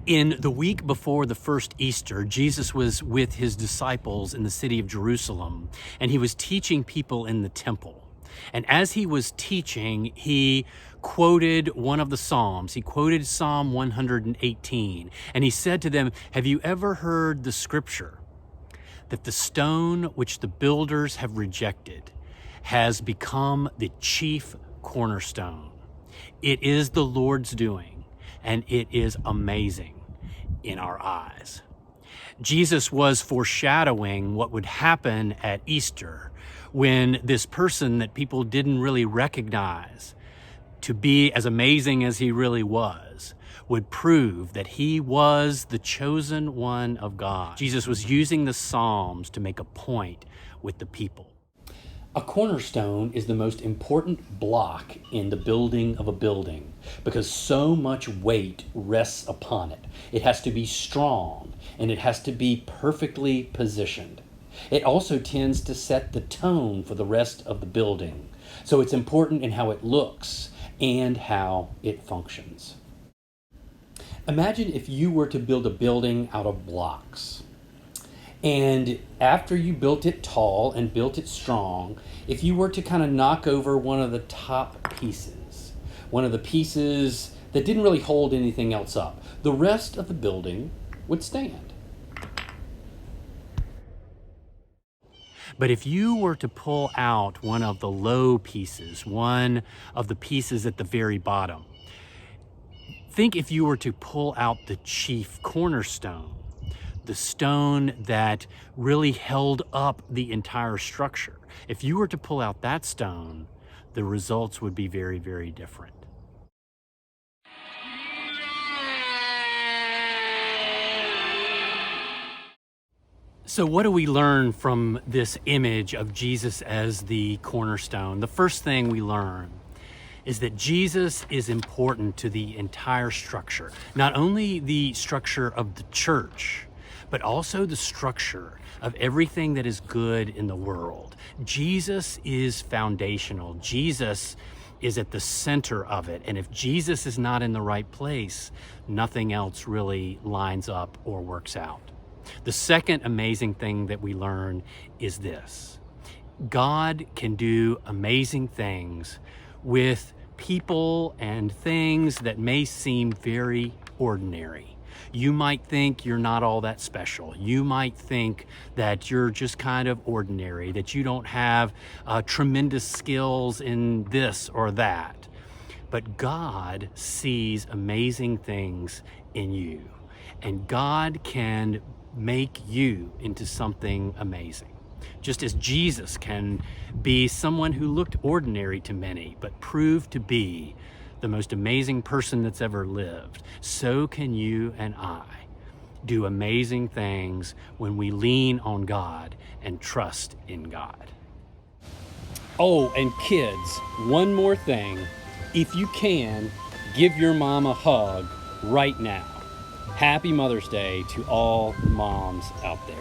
In the week before the first Easter, Jesus was with his disciples in the city of Jerusalem, and he was teaching people in the temple. And as he was teaching, he quoted one of the Psalms. He quoted Psalm 118, and he said to them, "Have you ever heard the scripture that the stone which the builders have rejected has become the chief cornerstone? It is the Lord's doing, and it is amazing in our eyes." Jesus was foreshadowing what would happen at Easter when this person that people didn't really recognize to be as amazing as he really was would prove that he was the chosen one of God. Jesus was using the Psalms to make a point with the people. A cornerstone is the most important block in the building of a building because so much weight rests upon it. It has to be strong and it has to be perfectly positioned. It also tends to set the tone for the rest of the building. So it's important in how it looks and how it functions. Imagine if you were to build a building out of blocks. And after you built it tall and built it strong, if you were to kind of knock over one of the top pieces, one of the pieces that didn't really hold anything else up, the rest of the building would stand. But if you were to pull out one of the low pieces, one of the pieces at the very bottom, think if you were to pull out the chief cornerstone, the stone that really held up the entire structure. If you were to pull out that stone, the results would be very, very different. So what do we learn from this image of Jesus as the cornerstone? The first thing we learn is that Jesus is important to the entire structure, not only the structure of the church, but also the structure of everything that is good in the world. Jesus is foundational. Jesus is at the center of it. And if Jesus is not in the right place, nothing else really lines up or works out. The second amazing thing that we learn is this: God can do amazing things with people and things that may seem very ordinary. You might think you're not all that special. You might think that you're just kind of ordinary, that you don't have tremendous skills in this or that. But God sees amazing things in you, and God can make you into something amazing. Just as Jesus can be someone who looked ordinary to many, but proved to be the most amazing person that's ever lived, so can you and I do amazing things when we lean on God and trust in God. Oh, and kids, one more thing. If you can, give your mom a hug right now. Happy Mother's Day to all moms out there.